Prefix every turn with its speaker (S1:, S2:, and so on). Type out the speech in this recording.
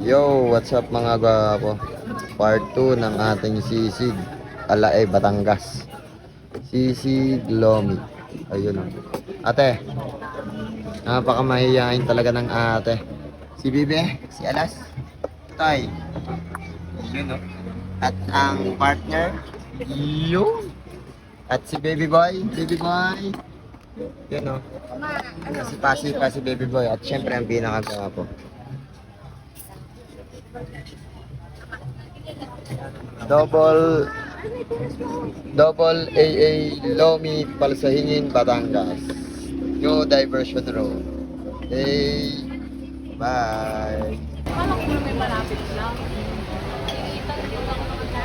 S1: Yo, what's up mga gwapo? Part 2 ng ating sisig Alae, Batangas. Sisig Lomi. Ayun o. Ate, napakamahiyain talaga ng ate. Si Bibe, si Alas, Tay. Yun o. At ang partner, yun. At si Baby Boy, Baby Boy. Yun o. Si Pasi pa si Baby Boy. At syempre ang pinakagwapo. Double AA Lomi Palsahingin, Batangas. New Diversion Road. Hey, bye.
S2: Akala ko may malapit lang. Nakikita ko lang naman na.